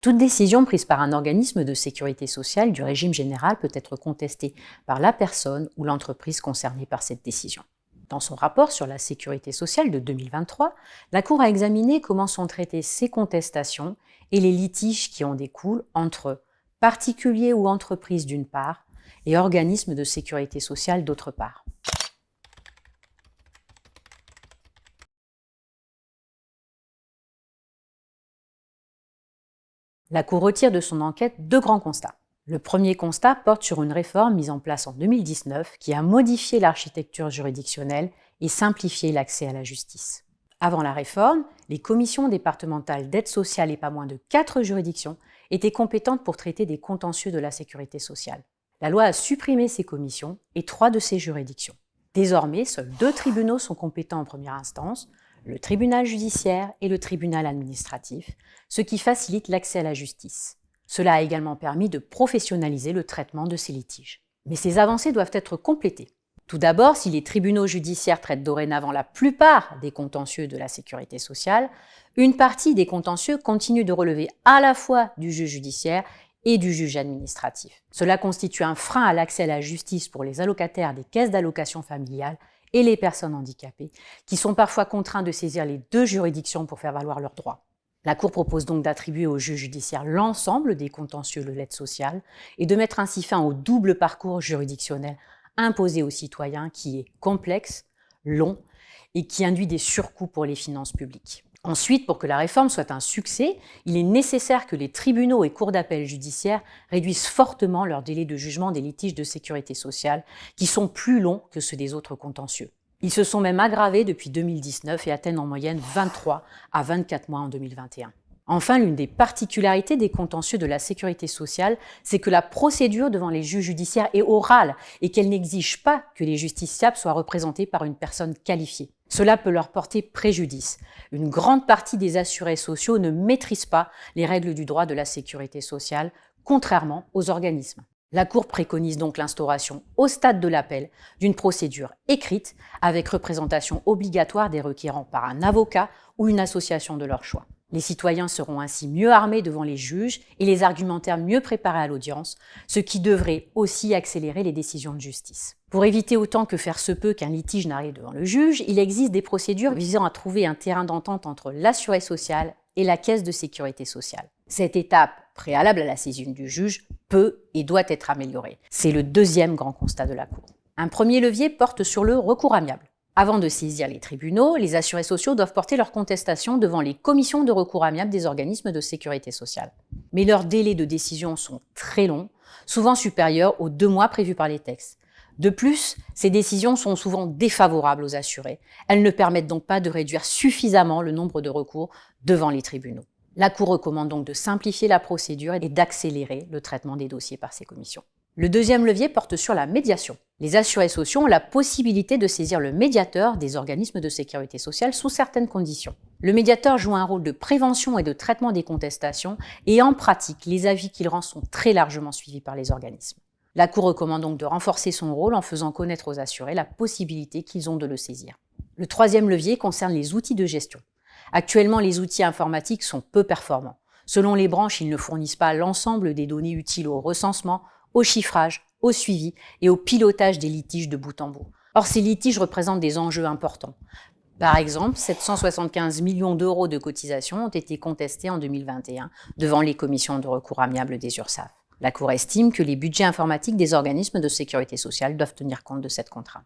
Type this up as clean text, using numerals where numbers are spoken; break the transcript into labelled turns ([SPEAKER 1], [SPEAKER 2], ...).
[SPEAKER 1] Toute décision prise par un organisme de sécurité sociale du régime général peut être contestée par la personne ou l'entreprise concernée par cette décision. Dans son rapport sur la sécurité sociale de 2023, la Cour a examiné comment sont traitées ces contestations et les litiges qui en découlent entre particuliers ou entreprises d'une part et organismes de sécurité sociale d'autre part. La Cour retire de son enquête deux grands constats. Le premier constat porte sur une réforme mise en place en 2019 qui a modifié l'architecture juridictionnelle et simplifié l'accès à la justice. Avant la réforme, les commissions départementales d'aide sociale et pas moins de 4 juridictions étaient compétentes pour traiter des contentieux de la sécurité sociale. La loi a supprimé ces commissions et 3 de ces juridictions. Désormais, seuls 2 tribunaux sont compétents en première instance, le tribunal judiciaire et le tribunal administratif, ce qui facilite l'accès à la justice. Cela a également permis de professionnaliser le traitement de ces litiges. Mais ces avancées doivent être complétées. Tout d'abord, si les tribunaux judiciaires traitent dorénavant la plupart des contentieux de la sécurité sociale, une partie des contentieux continue de relever à la fois du juge judiciaire et du juge administratif. Cela constitue un frein à l'accès à la justice pour les allocataires des caisses d'allocation familiale et les personnes handicapées, qui sont parfois contraints de saisir les 2 juridictions pour faire valoir leurs droits. La Cour propose donc d'attribuer au juge judiciaire l'ensemble des contentieux de l'aide sociale et de mettre ainsi fin au double parcours juridictionnel imposé aux citoyens qui est complexe, long et qui induit des surcoûts pour les finances publiques. Ensuite, pour que la réforme soit un succès, il est nécessaire que les tribunaux et cours d'appel judiciaires réduisent fortement leur délai de jugement des litiges de sécurité sociale, qui sont plus longs que ceux des autres contentieux. Ils se sont même aggravés depuis 2019 et atteignent en moyenne 23 à 24 mois en 2021. Enfin, l'une des particularités des contentieux de la sécurité sociale, c'est que la procédure devant les juges judiciaires est orale et qu'elle n'exige pas que les justiciables soient représentés par une personne qualifiée. Cela peut leur porter préjudice. Une grande partie des assurés sociaux ne maîtrisent pas les règles du droit de la sécurité sociale, contrairement aux organismes. La Cour préconise donc l'instauration, au stade de l'appel, d'une procédure écrite avec représentation obligatoire des requérants par un avocat ou une association de leur choix. Les citoyens seront ainsi mieux armés devant les juges et les argumentaires mieux préparés à l'audience, ce qui devrait aussi accélérer les décisions de justice. Pour éviter autant que faire se peut qu'un litige n'arrive devant le juge, il existe des procédures visant à trouver un terrain d'entente entre l'assuré social et la caisse de sécurité sociale. Cette étape, préalable à la saisine du juge, peut et doit être améliorée. C'est le deuxième grand constat de la Cour. Un premier levier porte sur le recours amiable. Avant de saisir les tribunaux, les assurés sociaux doivent porter leur contestation devant les commissions de recours amiable des organismes de sécurité sociale. Mais leurs délais de décision sont très longs, souvent supérieurs aux 2 mois prévus par les textes. De plus, ces décisions sont souvent défavorables aux assurés. Elles ne permettent donc pas de réduire suffisamment le nombre de recours devant les tribunaux. La Cour recommande donc de simplifier la procédure et d'accélérer le traitement des dossiers par ces commissions. Le deuxième levier porte sur la médiation. Les assurés sociaux ont la possibilité de saisir le médiateur des organismes de sécurité sociale sous certaines conditions. Le médiateur joue un rôle de prévention et de traitement des contestations et en pratique, les avis qu'il rend sont très largement suivis par les organismes. La Cour recommande donc de renforcer son rôle en faisant connaître aux assurés la possibilité qu'ils ont de le saisir. Le troisième levier concerne les outils de gestion. Actuellement, les outils informatiques sont peu performants. Selon les branches, ils ne fournissent pas l'ensemble des données utiles au recensement, au chiffrage, au suivi et au pilotage des litiges de bout en bout. Or, ces litiges représentent des enjeux importants. Par exemple, 775 millions d'euros de cotisations ont été contestés en 2021 devant les commissions de recours amiables des URSSAF. La Cour estime que les budgets informatiques des organismes de sécurité sociale doivent tenir compte de cette contrainte.